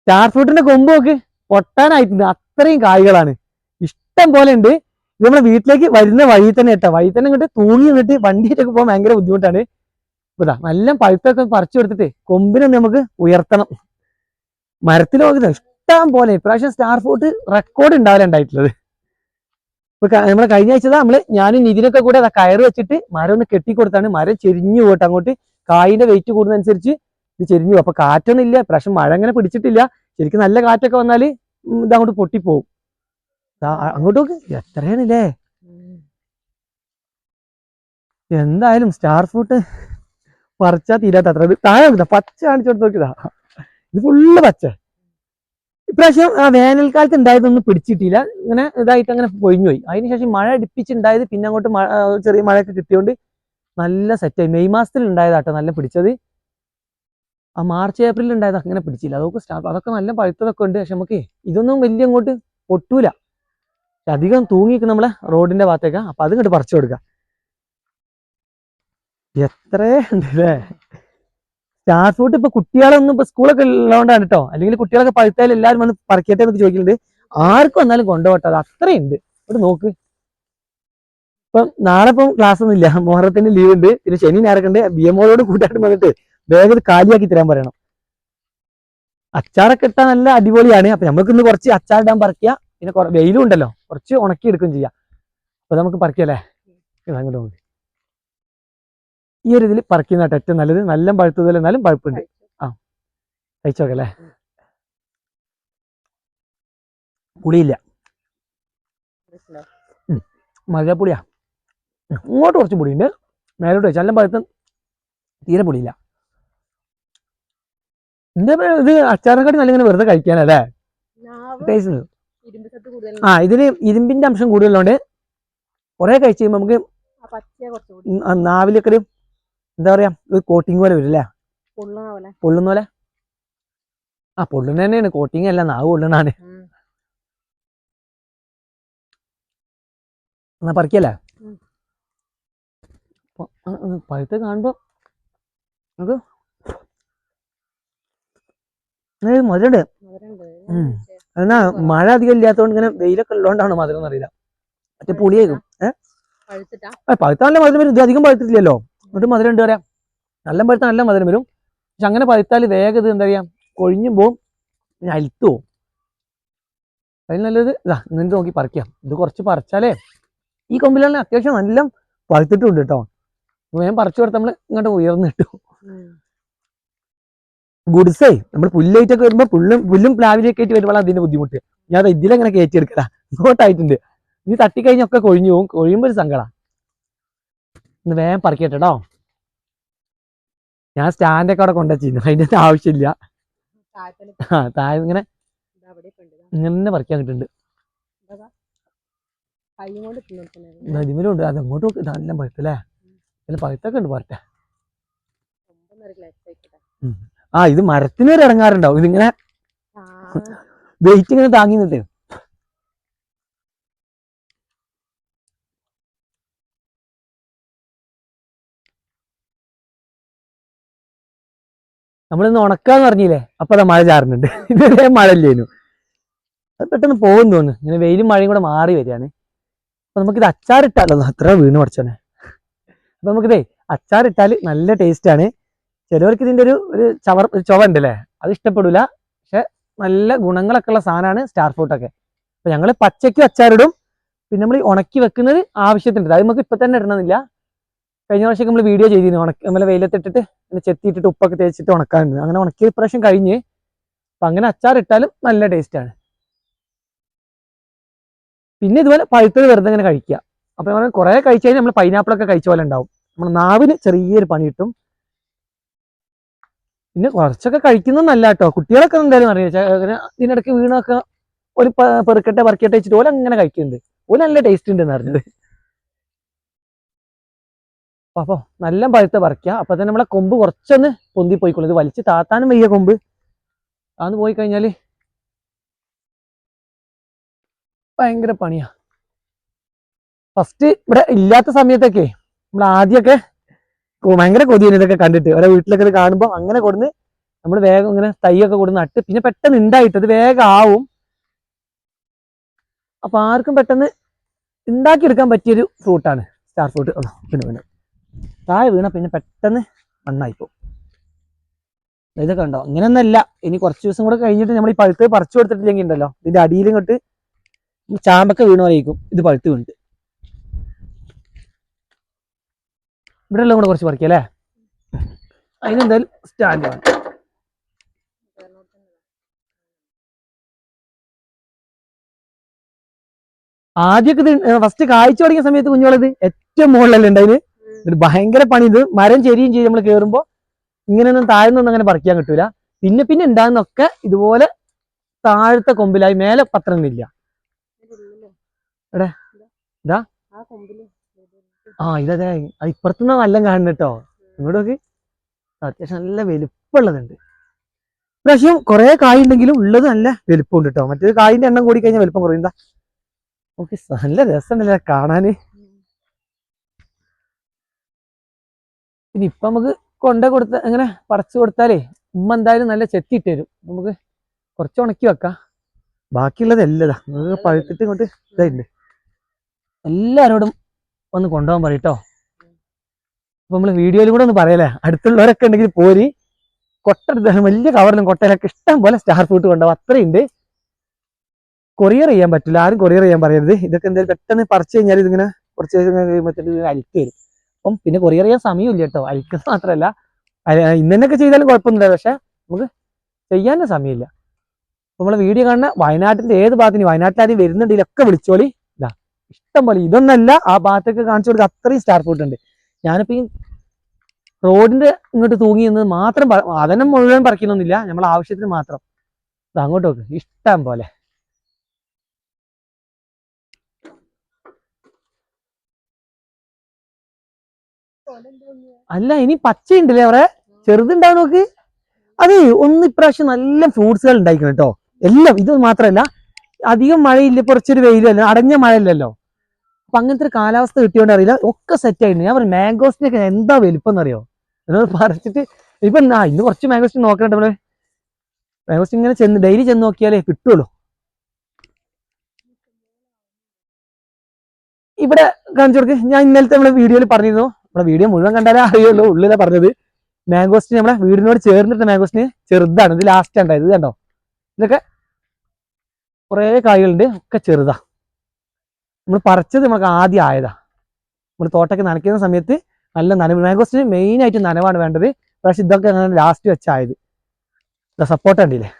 Star ഫ്രൂട്ടിന്റെ കൊമ്പ് നോക്ക് പൊട്ടാനായിട്ടുണ്ട്, അത്രയും കായ്കളാണ്, ഇഷ്ടം പോലെ ഉണ്ട്. ഇത് നമ്മുടെ വീട്ടിലേക്ക് വരുന്ന വഴി തന്നെ കേട്ടോ, വഴി തന്നെ ഇങ്ങോട്ട് തൂങ്ങി നിന്നിട്ട് വണ്ടിയിട്ടൊക്കെ പോകാൻ ഭയങ്കര ബുദ്ധിമുട്ടാണ്. ഇതാ നല്ല പഴുത്തൊക്കെ പറിച്ചു കൊടുത്തിട്ട് കൊമ്പിനൊന്ന് നമുക്ക് ഉയർത്തണം. മരത്തിൽ നോക്കുന്നത് ഇഷ്ടം പോലെ ഇപ്രാവശ്യം സ്റ്റാർ ഫ്രൂട്ട് റെക്കോർഡ് ഉണ്ടായിട്ടുള്ളത്. ഇപ്പൊ നമ്മളെ കഴിഞ്ഞ ആഴ്ച ഞാനും ഇതിനൊക്കെ കൂടെ കയറ് വെച്ചിട്ട് മരം ഒന്ന് കെട്ടിക്കൊടുത്താണ്. മരം ചെരിഞ്ഞു പോട്ടെ അങ്ങോട്ട്, കായിന്റെ വെയിറ്റ് കൂടുന്നതനുസരിച്ച് ഇത് ചെരിഞ്ഞു. അപ്പൊ കാറ്റൊന്നും ഇല്ല, ഇപ്രാവശ്യം മഴ അങ്ങനെ പിടിച്ചിട്ടില്ല. ശരിക്കും നല്ല കാറ്റൊക്കെ വന്നാല് ഇതങ്ങോട്ട് പൊട്ടിപ്പോവും. അങ്ങോട്ട് നോക്ക് എത്രയാണില്ലേ. എന്തായാലും സ്റ്റാർ ഫ്രൂട്ട് പറിച്ചാ തീരാത്ത അത്ര. ഇത് താഴെ പച്ച കാണിച്ചോട്ട് നോക്കിയതാ, ഇത് ഫുള്ള് പച്ച. ഇപ്രാവശ്യം ആ വേനൽക്കാലത്ത് ഉണ്ടായതൊന്നും പിടിച്ചിട്ടില്ല, ഇങ്ങനെ ഇതായിട്ട് അങ്ങനെ പൊഴിഞ്ഞുപോയി. അതിനുശേഷം മഴ അടുപ്പിച്ചുണ്ടായത്, പിന്നെ അങ്ങോട്ട് ചെറിയ മഴയൊക്കെ കിട്ടിയോണ്ട് നല്ല സെറ്റായി. മെയ് മാസത്തിൽ ഉണ്ടായതാട്ടോ നല്ല പിടിച്ചത്. ആ മാർച്ച് ഏപ്രിലിൽ ഉണ്ടായത് അങ്ങനെ പിടിച്ചില്ല. അതൊക്കെ നല്ല പഴുത്തതൊക്കെ ഉണ്ട്. പക്ഷെ നമുക്ക് ഇതൊന്നും വലിയ അങ്ങോട്ട് പൊട്ടൂല, അധികം തൂങ്ങിക്കും നമ്മളെ റോഡിന്റെ ഭാഗത്തേക്കാ. അപ്പൊ അത് ഇങ്ങോട്ട് പറിച്ചു കൊടുക്കാം. എത്രേ ഉണ്ട് അല്ലേ സ്റ്റാർ ഫ്രൂട്ട്. ഇപ്പൊ കുട്ടികളൊന്നും ഇപ്പൊ സ്കൂളൊക്കെ ഉള്ളതുകൊണ്ടാണ് കേട്ടോ, അല്ലെങ്കിൽ കുട്ടികളൊക്കെ പഴുത്താലും എല്ലാവരും വന്ന് പറിക്കട്ടെ എന്നൊക്കെ ചോദിക്കുന്നുണ്ട്. ആർക്കും വന്നാലും കൊണ്ടുപോട്ടെ, അത് അത്രയുണ്ട്. ഇവിടെ നോക്ക്, ഇപ്പം നാളെ ഇപ്പം ക്ലാസ് ഒന്നും ഇല്ല, മുഹറത്തിന് ലീവ് ഉണ്ട്. പിന്നെ ശനി ഞായറൊക്കെ ഉണ്ട്. BMOയോട് കൂട്ടായിട്ട് വന്നിട്ട് വേഗം കാലിയാക്കി തരാൻ പറയണം. അച്ചാറൊക്കെ ഇട്ടാൽ നല്ല അടിപൊളിയാണ്. അപ്പൊ നമുക്ക് ഇന്ന് കുറച്ച് അച്ചാറിടാൻ പറിക്കുക, പിന്നെ വെയിലും ഉണ്ടല്ലോ, കുറച്ച് ഉണക്കി എടുക്കുകയും ചെയ്യാം. അപ്പൊ നമുക്ക് പറിക്കല്ലേ, അങ്ങോട്ട് നോക്കി ഈ ഒരു ഇതിൽ പറിക്കുന്നതായിട്ട് ഏറ്റവും നല്ലത്. നല്ല പഴുത്തതല്ല, എന്നാലും പഴുപ്പുണ്ട്. ആ കഴിച്ചോക്കല്ലേ, പുളിയില്ല, മധുരപ്പുളിയാ. ഇങ്ങോട്ട് കുറച്ച് പുളിയുണ്ട്, മേലോട്ട് വെച്ചാൽ നല്ല പഴുത്ത തീരെ പുളിയില്ല. എന്റെ ഇത് അച്ചാറിനെക്കാട്ടി നല്ല ഇങ്ങനെ വെറുതെ കഴിക്കാനല്ലേ ടേസ്റ്റ്. ആ ഇതിന് ഇരുമ്പിന്റെ അംശം കൂടുതലുണ്ട്. കുറെ കഴിച്ച് കഴിയുമ്പോൾ നമുക്ക് നാവിലൊക്കെ ഒരു എന്താ പറയാ, ഒരു കോട്ടിങ് പോലെ വരും അല്ലേ, പൊള്ളുന്ന പോലെ. ആ പൊള്ളുന്ന തന്നെയാണ്, കോട്ടിങ് അല്ല, നാവ് പൊള്ളണാണ്. എന്നാ പറിക്കല്ലേ, പഴുത്ത് കാണുമ്പോ നമുക്ക് മധുരണ്ട്. എന്നാ മഴ അധികം ഇല്ലാത്തതുകൊണ്ട് ഇങ്ങനെ വെയിലൊക്കെ ഉള്ളതുകൊണ്ടാണ് മധുരം എന്നറിയില്ല. മറ്റേ പുളിയേക്കും പഴുത്ത നല്ല മധുരം വരും. ഇത് അധികം പഴുത്തിട്ടില്ലല്ലോ, എന്നിട്ട് മധുരം ഉണ്ട് പറയാം. നല്ല പഴുത്ത നല്ല മധുരം വരും. പക്ഷെ അങ്ങനെ പഴുത്താൽ വേഗം ഇത് എന്താ പറയാ, കൊഴിഞ്ഞും പോവും, പിന്നെ അലുത്തു പോവും. അതിന് നല്ലത് ഇതാ ഇങ്ങനത്തെ നോക്കി പറിക്കാം. ഇത് കുറച്ച് പറിച്ചാലേ ഈ കൊമ്പിലാണ് അത്യാവശ്യം നല്ല പഴുത്തിട്ടുണ്ട് കേട്ടോ. വേഗം പറിച്ചു കൊടുത്ത് നമ്മൾ ഇങ്ങോട്ട് ഉയർന്നു കിട്ടും. ഗുഡ്സേ നമ്മൾ പുല്ലായിട്ടൊക്കെ വരുമ്പോ പുല്ലും പ്ലാവിലേക്ക് ആയിട്ട് വരുമ്പോഴാണ് അതിന്റെ ബുദ്ധിമുട്ട്. ഞാൻ ഇതിലെങ്ങനെ കയറ്റി എടുക്കലാ, ഇങ്ങോട്ടായിട്ടുണ്ട്. ഇനി തട്ടിക്കഴിഞ്ഞൊക്കെ കൊഴിഞ്ഞു പോകും, കൊഴിയുമ്പോ ഒരു സങ്കട. ഇന്ന് വേഗം പറിക്കട്ടോ. ഞാൻ സ്റ്റാൻഡൊക്കെ അവിടെ കൊണ്ടുവച്ചിരുന്നു, അതിന്റെ ആവശ്യമില്ല. താഴെ ഇങ്ങനെ ഇങ്ങനെ പറിക്കാൻ കിട്ടുന്നുണ്ട്. ഇതിമേലുണ്ട്, അത് അങ്ങോട്ട് നോക്ക്, നല്ല പഴുത്തല്ലേ, അതിന് പഴുത്തൊക്കെ ഉണ്ട്. പോരട്ടെ. ആ ഇത് മരത്തിന് ഒരു ഇറങ്ങാറുണ്ടാവും, ഇതിങ്ങനെ വെയിറ്റ് ഇങ്ങനെ താങ്ങി നിന്നിട്ട്. നമ്മളിന്ന് ഉണക്കാന്ന് പറഞ്ഞില്ലേ, അപ്പൊ അതാ മഴ ചാറുന്നുണ്ട്. ഇതുവരെ മഴ ഇല്ലേനു, അത് പെട്ടെന്ന് പോകും തോന്നുന്നു. ഇങ്ങനെ വെയിലും മഴയും കൂടെ മാറി വരികയാണ്. അപ്പൊ നമുക്കിത് അച്ചാറിട്ടാലോ, അത്ര വീണ് കുറച്ചാണ്. അപ്പൊ നമുക്കിതേ അച്ചാറിട്ടാൽ നല്ല ടേസ്റ്റ് ആണ്. ചിലവർക്ക് ഇതിന്റെ ഒരു ചൊവ ഉണ്ടല്ലേ, അത് ഇഷ്ടപ്പെടില്ല. പക്ഷെ നല്ല ഗുണങ്ങളൊക്കെ ഉള്ള സാധനമാണ് സ്റ്റാർ ഫ്രൂട്ടൊക്കെ. അപ്പൊ ഞങ്ങൾ പച്ചയ്ക്കും അച്ചാറിടും, പിന്നെ നമ്മൾ ഉണക്കി വെക്കുന്നത് ആവശ്യത്തിനുണ്ട്. അത് നമുക്ക് ഇപ്പൊ തന്നെ ഇടണമെന്നില്ല. കഴിഞ്ഞ പ്രാവശ്യം നമ്മൾ വീഡിയോ ചെയ്തിരുന്നു, നമ്മളെ വെയിലത്തിട്ടിട്ട് ചെത്തിയിട്ടിട്ട് ഉപ്പൊക്കെ തേച്ചിട്ട് ഉണക്കാറുണ്ട്. അങ്ങനെ ഉണക്കിയ പ്രാവശ്യം കഴിഞ്ഞ്. അപ്പൊ അങ്ങനെ അച്ചാറിട്ടാലും നല്ല ടേസ്റ്റ് ആണ്. പിന്നെ ഇതുപോലെ പഴുത്തത് വെറുതെ ഇങ്ങനെ കഴിക്കുക. അപ്പൊ നമ്മൾ കുറെ കഴിച്ചു കഴിഞ്ഞാൽ നമ്മൾ പൈനാപ്പിളൊക്കെ കഴിച്ച പോലെ ഉണ്ടാവും, നമ്മുടെ നാവിന് ചെറിയൊരു പണി കിട്ടും. പിന്നെ കുറച്ചൊക്കെ കഴിക്കുന്നത് നല്ല കേട്ടോ. കുട്ടികളൊക്കെ എന്തായാലും അറിയാം, അങ്ങനെ ഇതിനിടയ്ക്ക് വീണൊക്കെ ഒരു പെറുക്കട്ടെ പറിക്കട്ടെ വെച്ചിട്ട് ഓല അങ്ങനെ കഴിക്കുന്നുണ്ട്. ഓല നല്ല ടേസ്റ്റ് ഉണ്ട് എന്ന് അറിഞ്ഞത്. അപ്പൊ നല്ല പഴുത്ത പറിക്കുക. അപ്പൊ തന്നെ നമ്മളെ കൊമ്പ് കുറച്ചൊന്ന് പൊന്തി പോയിക്കോളും. ഇത് വലിച്ച് താത്താനും വയ്യ, കൊമ്പ് താന്ന് പോയി കഴിഞ്ഞാല് ഭയങ്കര പണിയാ. ഫസ്റ്റ് ഇവിടെ ഇല്ലാത്ത സമയത്തൊക്കെ നമ്മൾ ആദ്യമൊക്കെ ഭയങ്കര കൊതിയാണ് ഇതൊക്കെ കണ്ടിട്ട്. ഓരോ വീട്ടിലൊക്കെ ഇത് കാണുമ്പോൾ അങ്ങനെ കൊടുന്ന് നമ്മൾ വേഗം ഇങ്ങനെ തൈയൊക്കെ കൂടെ നട്ട് പിന്നെ പെട്ടെന്ന് ഉണ്ടായിട്ട് അത് വേഗം ആവും. അപ്പൊ ആർക്കും പെട്ടെന്ന് ഉണ്ടാക്കിയെടുക്കാൻ പറ്റിയൊരു ഫ്രൂട്ടാണ് സ്റ്റാർ ഫ്രൂട്ട്. പിന്നെ താഴെ വീണ പിന്നെ പെട്ടെന്ന് മണ്ണായിപ്പോ. ഇതൊക്കെ ഉണ്ടോ? ഇങ്ങനെയൊന്നല്ല. ഇനി കുറച്ച് ദിവസം കൂടെ കഴിഞ്ഞിട്ട് നമ്മൾ ഈ പഴുത്ത് പറിച്ചു കൊടുത്തിട്ടില്ലെങ്കിൽ ഉണ്ടല്ലോ ഇതിന്റെ അടിയിൽ ഇങ്ങോട്ട് ചാമ്പൊക്കെ വീണോയിരിക്കും ഇത് പഴുത്ത് വീണിട്ട്. ഇവിടെ ഉള്ള കൂടെ കുറച്ച് പറിക്കാം അല്ലേ? അതിനെന്തായാലും സ്റ്റാൻഡ് വേണം. ആദ്യമൊക്കെ ഇത് ഫസ്റ്റ് കായ്ച്ചു തുടങ്ങിയ സമയത്ത് കുഞ്ഞോളത് ഏറ്റവും മുകളിലല്ലേ ഉണ്ടായത്. ഇത് ഭയങ്കര പണി. ഇത് മരം ചെരിയും ചെയ്യും. നമ്മൾ കയറുമ്പോ ഇങ്ങനെയൊന്നും താഴ്ന്നൊന്നും അങ്ങനെ പറിക്കാൻ കിട്ടൂല. പിന്നെ പിന്നെ ഉണ്ടാകുന്നൊക്കെ ഇതുപോലെ താഴത്തെ കൊമ്പിലായി. മേലെ പത്രമൊന്നുമില്ല. എവിടെ ഇതാ ഇതേ അത് ഇപ്പുറത്തുനിന്ന് നല്ല കാണുന്നു കേട്ടോ. ഇങ്ങോട്ടൊക്കെ അത്യാവശ്യം നല്ല വലുപ്പമുള്ളതുണ്ട്. ഇപ്രാവശ്യം കുറെ കായ് ഉണ്ടെങ്കിലും ഉള്ളത് നല്ല വലുപ്പമുണ്ട് കേട്ടോ. മറ്റേത് കായിന്റെ എണ്ണം കൂടി കഴിഞ്ഞാൽ വലുപ്പം കുറയും. ഓക്കെ, നല്ല രസമുണ്ടല്ലേ കാണാന്. പിന്നെ ഇപ്പൊ നമുക്ക് കൊടുത്ത അങ്ങനെ പറിച്ചു കൊടുത്താലേ ഉമ്മ എന്തായാലും നല്ല ചെത്തിയിട്ട് തരും. നമുക്ക് കുറച്ച് ഉണക്കി വെക്കാം. ബാക്കിയുള്ളത് എല്ലതാ നിങ്ങൾക്ക് പഴുത്തിട്ട് ഇങ്ങോട്ട് ഇതായിട്ടുണ്ട്. എല്ലാരോടും ഒന്ന് കൊണ്ടുപോകാൻ പറയട്ടോ. അപ്പൊ നമ്മള് വീഡിയോയിൽ കൂടെ ഒന്ന് പറയല്ലേ, അടുത്തുള്ളവരൊക്കെ ഉണ്ടെങ്കിൽ പോരി. കൊട്ടെടുത്ത വലിയ കവറിലും കൊട്ടയിലൊക്കെ ഇഷ്ടം പോലെ സ്റ്റാർ ഫ്രൂട്ട് കൊണ്ടുപോകും. അത്രയുണ്ട്. കൊറിയർ ചെയ്യാൻ പറ്റില്ല. ആരും കൊറിയർ ചെയ്യാൻ പറയരുത്. ഇതൊക്കെ എന്തായാലും പെട്ടെന്ന് പറിച്ചു കഴിഞ്ഞാൽ ഇതിങ്ങനെ കുറച്ച് കഴിയുമ്പോഴത്തേക്ക് അലിക്ക് വരും. അപ്പം പിന്നെ കൊറിയർ ചെയ്യാൻ സമയമില്ല കേട്ടോ. അലിക്കുന്നത് മാത്രമല്ല, ഇന്നൊക്കെ ചെയ്താലും കുഴപ്പമൊന്നുമില്ല. പക്ഷെ നമുക്ക് ചെയ്യാനും സമയമില്ല. അപ്പൊ നമ്മളെ വീഡിയോ കാണുന്ന വയനാട്ടിന്റെ ഏത് ഭാഗത്തിന് വയനാട്ടിൽ വരുന്നുണ്ടെങ്കിലൊക്കെ വിളിച്ചോളി. ഇതാ ഇഷ്ടം പോലെ. ഇതൊന്നല്ല, ആ ഭാഗത്തൊക്കെ കാണിച്ചു കൊടുക്കുക. അത്രയും സ്റ്റാർ ഫ്രൂട്ട് ഉണ്ട്. ഞാനിപ്പോ ഈ റോഡിന്റെ ഇങ്ങോട്ട് തൂങ്ങി നിന്ന് മാത്രം അതന്നെ മുഴുവൻ പറിക്കണമെന്നില്ല. നമ്മളെ ആവശ്യത്തിന് മാത്രം. അങ്ങോട്ട് നോക്ക്, ഇഷ്ടം പോലെ. അല്ല, ഇനി പച്ചയുണ്ടല്ലേ അവിടെ ചെറുതുണ്ടാവും നോക്ക്. അതെ, ഒന്ന് ഇപ്രാവശ്യം നല്ല ഫ്രൂട്ട്സുകൾ ഉണ്ടായിക്കണം കേട്ടോ. എല്ലാം ഇത് മാത്രമല്ല, അധികം മഴയില്ല, കുറച്ചൊരു വെയിലല്ല, അടഞ്ഞ മഴയില്ലല്ലോ. അപ്പൊ അങ്ങനത്തെ ഒരു കാലാവസ്ഥ കിട്ടിയോണ്ട് അറിയില്ല, ഒക്കെ സെറ്റ് ആയിട്ടുണ്ട്. ഞാൻ പറഞ്ഞു മാംഗോസിനൊക്കെ എന്താ വലുപ്പം എന്നറിയോ? എന്നോട് പറിച്ചിട്ട് ഇപ്പൊ ഇന്ന് കുറച്ച് മാംഗോസ്റ്റിൻ നോക്കണ്ട. നമ്മള് മാംഗോസ്റ്റിൻ ഇങ്ങനെ ഡെയിലി ചെന്ന് നോക്കിയാലേ കിട്ടുള്ളൂ. ഇവിടെ കാണിച്ചു കൊടുക്ക്. ഞാൻ ഇന്നലത്തെ നമ്മളെ വീഡിയോയിൽ പറഞ്ഞിരുന്നു. നമ്മുടെ വീഡിയോ മുഴുവൻ കണ്ടാലേ അറിയുള്ളൂ. ഉള്ളിലാ പറഞ്ഞത്. മാംഗോസ്റ്റിൻ നമ്മളെ വീടിനോട് ചേർന്നിട്ട് മാംഗോസ്റ്റിന് ചെറുതാണ്. ഇത് ലാസ്റ്റ് ഉണ്ടായത്. ഇത് കണ്ടോ? ഇതൊക്കെ കുറെ കായ്കളുണ്ട്. ഒക്കെ ചെറുതാ. നമ്മൾ പറിച്ചത് നമുക്ക് ആദ്യം ആയതാ. നമ്മൾ തോട്ടൊക്കെ നനയ്ക്കുന്ന സമയത്ത് നല്ല നനവ്. മാംഗോസ്റ്റിന് മെയിൻ ആയിട്ട് നനവാണ് വേണ്ടത്. പക്ഷെ ഇതൊക്കെ അങ്ങനെ ലാസ്റ്റ് വെച്ചായത്. സപ്പോർട്ട് ഉണ്ടല്ലേ?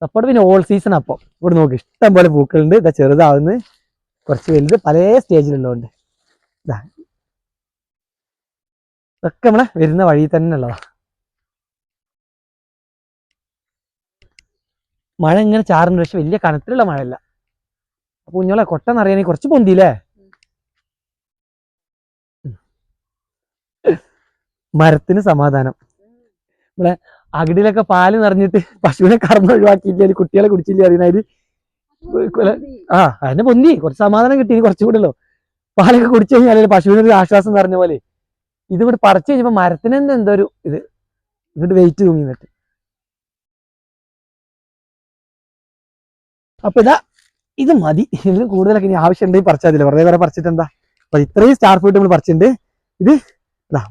സപ്പോർട്ട് പിന്നെ ഓൾ സീസൺ. അപ്പം ഇവിടെ നോക്കി ഇഷ്ടം പോലെ പൂക്കളുണ്ട്. ഇതാ ചെറുതാവുന്നത്, കുറച്ച് വലുത്, പല സ്റ്റേജിലുള്ളതുണ്ട്. ഇതാ ഇതൊക്കെ നമ്മളെ വരുന്ന വഴി തന്നെ ഉള്ളതാ. മഴ ഇങ്ങനെ ചാറുണ്ട്. പക്ഷെ വലിയ കനത്തിലുള്ള മഴയല്ല. അപ്പൊ കുഞ്ഞോളെ കൊട്ടെന്നറിയാനേ കുറച്ച് പൊന്തിയില്ലേ? മരത്തിന് സമാധാനം. നമ്മളെ അകിടിലൊക്കെ പാല് നിറഞ്ഞിട്ട് പശുവിനെ കറന്ന് ഒഴിവാക്കിയില്ല, കുട്ടികളെ കുടിച്ചില്ല അറിയുന്നതിന് അതിനെ പൊന്തി കുറച്ച് സമാധാനം കിട്ടി. ഇനി കുറച്ചും കൂടെ ഉള്ളൂ. പാലൊക്കെ കുടിച്ചു കഴിഞ്ഞാൽ പശുവിനൊരു ആശ്വാസം പറഞ്ഞ പോലെ. ഇത് ഇവിടെ പറിച്ചു കഴിഞ്ഞപ്പോ മരത്തിന് എന്തോ ഒരു ഇത് ഇങ്ങോട്ട് വെയിറ്റ് തൂങ്ങി നിന്നിട്ട്. അപ്പൊ ഇത് മതി. ഇതിന് കൂടുതലൊക്കെ ഇനി ആവശ്യമുണ്ടെങ്കിൽ പറിച്ചാതില്ല. വെറുതെ വേറെ പറിച്ചിട്ട് എന്താ. അപ്പൊ ഇത്രയും സ്റ്റാർ ഫ്രൂട്ട് നമ്മൾ പറിച്ചിട്ടുണ്ട്. ഇത്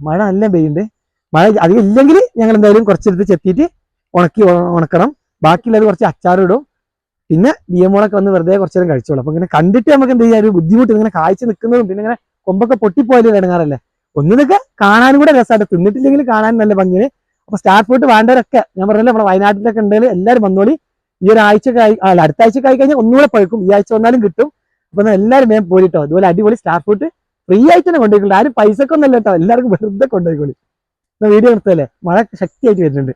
മഴ നല്ല പെയ്യുണ്ട്. മഴ അധികം ഇല്ലെങ്കിൽ ഞങ്ങൾ എന്തായാലും കുറച്ചെടുത്ത് ചെത്തിയിട്ട് ഉണക്കണം. ബാക്കിയുള്ളത് കുറച്ച് അച്ചാറും ഇടും. പിന്നെ ബിയമോളൊക്കെ വന്ന് വെറുതെ കുറച്ചു നേരം കഴിച്ചോളൂ. അപ്പൊ ഇങ്ങനെ കണ്ടിട്ട് നമുക്ക് എന്ത് ചെയ്യാൻ ഒരു ബുദ്ധിമുട്ട്. ഇങ്ങനെ കാഴ്ച നിൽക്കുന്നതും പിന്നെ ഇങ്ങനെ കൊമ്പൊക്കെ പൊട്ടിപ്പോയാലും ഇടങ്ങാറല്ലേ. ഒന്നിനൊക്കെ കാണാനും കൂടെ രസമായിട്ട്, തിന്നിട്ടില്ലെങ്കിൽ കാണാൻ നല്ല ഭംഗിയാണ്. അപ്പൊ സ്റ്റാർ ഫ്രൂട്ട് വേണ്ടവരൊക്കെ ഞാൻ പറഞ്ഞല്ലോ നമ്മുടെ വയനാട്ടിലൊക്കെ ഉണ്ടെങ്കിൽ എല്ലാവരും വന്നോളി. ഈ ഒരാഴ്ചക്ക് അടുത്ത ആഴ്ചക്ക് ആയി കഴിഞ്ഞാൽ ഒന്നുകൂടെ പഴുക്കും. ഈ ആഴ്ച വന്നാലും കിട്ടും. അപ്പൊ എല്ലാവരും വേഗം പോയിട്ടോ. അതുപോലെ അടിപൊളി സ്റ്റാർ ഫ്രൂട്ട് ഫ്രീ ആയിട്ട് തന്നെ കൊണ്ടുപോയിക്കോളൂ. ആരും പൈസക്കൊന്നല്ല കേട്ടോ. എല്ലാവർക്കും വെറുതെ കൊണ്ടുപോയിക്കോളി. വീഡിയോ നിർത്തല്ലേ, മഴ ശക്തിയായിട്ട് വരുന്നുണ്ട്.